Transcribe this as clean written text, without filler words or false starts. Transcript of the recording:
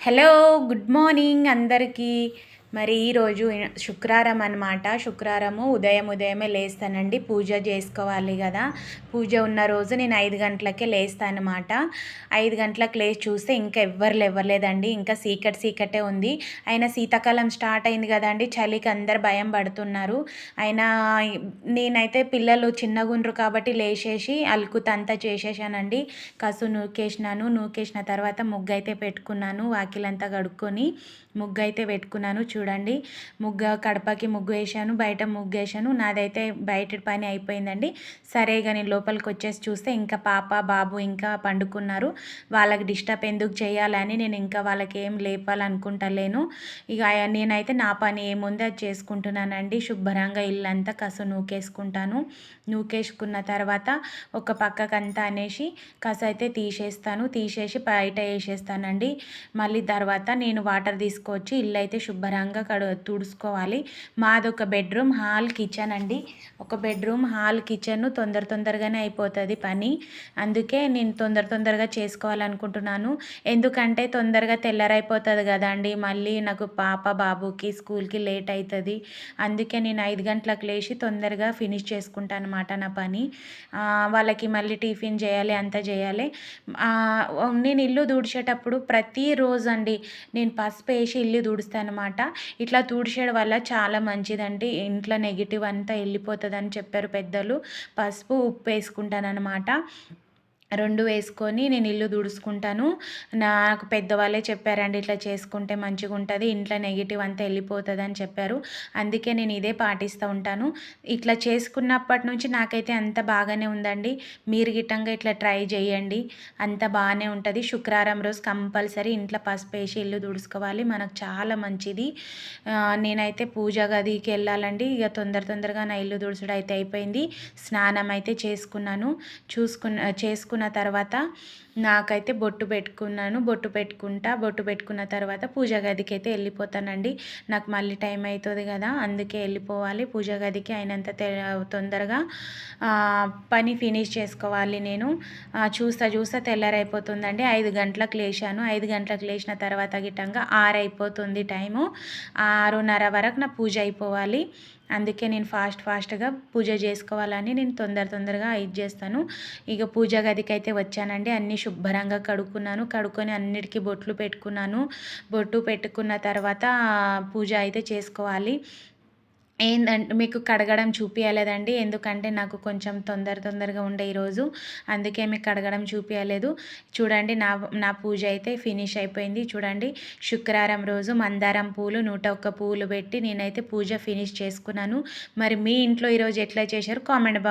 Hello good morning అందరికీ. మరి ఈరోజు శుక్రవారం అనమాట. శుక్రవారము ఉదయమే లేస్తానండి, పూజ చేసుకోవాలి కదా. పూజ ఉన్న రోజు నేను 5 గంటలకే లేస్తాను అనమాట. 5 గంటలకు లేచి చూస్తే ఇంకా ఎవ్వరు లేవలేదండి, ఇంకా చీకటే ఉంది. అయినా శీతాకాలం స్టార్ట్ అయింది కదండి, చలికి అందరు భయం పడుతున్నారు. అయినా నేనైతే పిల్లలు చిన్నగుండ్రు కాబట్టి లేచేసి అలుకుతంతా చేసేసానండి. నూకేసిన తర్వాత ముగ్గు అయితే పెట్టుకున్నాను. వాకిలంతా కడుక్కొని ముగ్గు అయితే పెట్టుకున్నాను. చూడండి, కడపకి ముగ్గు వేసాను, బయట ముగ్గు వేసాను. నాదైతే బయట పని అయిపోయిందండి. సరేగా నేను లోపలికి వచ్చేసి చూస్తే ఇంకా పాప బాబు ఇంకా పండుకున్నారు. వాళ్ళకి డిస్టర్బ్ ఎందుకు చేయాలని నేను ఇంకా వాళ్ళకి ఏం లేపాలనుకుంటలేను. ఇక నేనైతే నా పని ఏముంది అది చేసుకుంటున్నానండి. శుభ్రంగా ఇల్లంతా నూకేసుకుంటాను. నూకేసుకున్న తర్వాత ఒక పక్కకంతా అనేసి అయితే తీసేసి బయట వేసేస్తానండి. మళ్ళీ తర్వాత నేను వాటర్ తీసుకొచ్చి ఇల్లు అయితే శుభ్రంగా తుడుచుకోవాలి. మాది ఒక బెడ్రూమ్ హాల్ కిచెన్ అండి. ఒక బెడ్రూమ్ హాల్ కిచెన్ తొందరగానే అయిపోతుంది పని. అందుకే నేను తొందరగా చేసుకోవాలనుకుంటున్నాను. ఎందుకంటే తొందరగా తెల్లరైపోతుంది కదా అండి, మళ్ళీ నాకు పాప బాబుకి స్కూల్కి లేట్ అవుతుంది. అందుకే నేను 5 గంటలకు లేచి తొందరగా ఫినిష్ చేసుకుంటాను అనమాట నా పని. వాళ్ళకి మళ్ళీ టిఫిన్ చేయాలి, అంతా చేయాలి. నేను ఇల్లు తుడిచేటప్పుడు ప్రతిరోజు అండి నేను పసుపు వేసి ఇల్లు తుడుస్తాను అనమాట. ఇట్లా తుడిచేయడం వల్ల చాలా మంచిదండి, ఇంట్లో నెగిటివ్ అంతా వెళ్ళిపోతుందని చెప్పారు పెద్దలు. పసుపు ఉప్పు వేసుకుంటాను అనమాట. 2 వేసుకొని నేను ఇల్లు తుడుచుకుంటాను. నాకు పెద్దవాళ్ళే చెప్పారండి, ఇట్లా చేసుకుంటే మంచిగా ఉంటుంది, ఇంట్లో నెగిటివ్ అంతా వెళ్ళిపోతుంది అని చెప్పారు. అందుకే నేను ఇదే పాటిస్తూ ఉంటాను. ఇట్లా చేసుకున్నప్పటి నుంచి నాకైతే అంత బాగానే ఉందండి. మీరు గిట్టంగా ఇట్లా ట్రై చేయండి, అంత బాగానే ఉంటుంది. శుక్రవారం రోజు కంపల్సరీ ఇంట్లో పసుపు వేసి ఇల్లు తుడుచుకోవాలి, మనకు చాలా మంచిది. నేనైతే పూజ గదికి వెళ్ళాలండి. ఇక తొందరగా నా ఇల్లు తుడుచుడు అయితే అయిపోయింది. స్నానం అయితే చేసుకున్న తర్వాత నాకైతే బొట్టు పెట్టుకున్న తర్వాత పూజ గదికి అయితే వెళ్ళిపోతానండి. నాకు మళ్ళీ టైం అవుతుంది కదా, అందుకే వెళ్ళిపోవాలి పూజ గదికి. అయినంత తొందరగా పని ఫినిష్ చేసుకోవాలి నేను. చూస్తా తెల్లారైపోతుందండి. 5 గంటలకు లేచాను. 5 గంటలకు లేచిన తర్వాత గిట్టంగా 6 అయిపోతుంది టైము. 6:30 వరకు నా పూజ అయిపోవాలి. అందుకే నేను ఫాస్ట్గా పూజ చేసుకోవాలని నేను తొందరగా ఇది చేస్తాను. ఇక పూజ గదికి అయితే వచ్చానండి. అన్నీ శుభ్రంగా కడుక్కొని అన్నిటికీ బొట్లు పెట్టుకున్న తర్వాత పూజ అయితే చేసుకోవాలి. ఏందంటే మీకు కడగడం చూపించలేదండి, ఎందుకంటే నాకు కొంచెం తొందరగా ఉండే ఈరోజు, అందుకే మీకు కడగడం చూపించలేదు. చూడండి, నా పూజ అయితే ఫినిష్ అయిపోయింది. చూడండి, శుక్రవారం రోజు మందారం పూలు 101 పూలు పెట్టి నేనైతే పూజ ఫినిష్ చేసుకున్నాను. మరి మీ ఇంట్లో ఈరోజు ఎట్లా చేశారు కామెంట్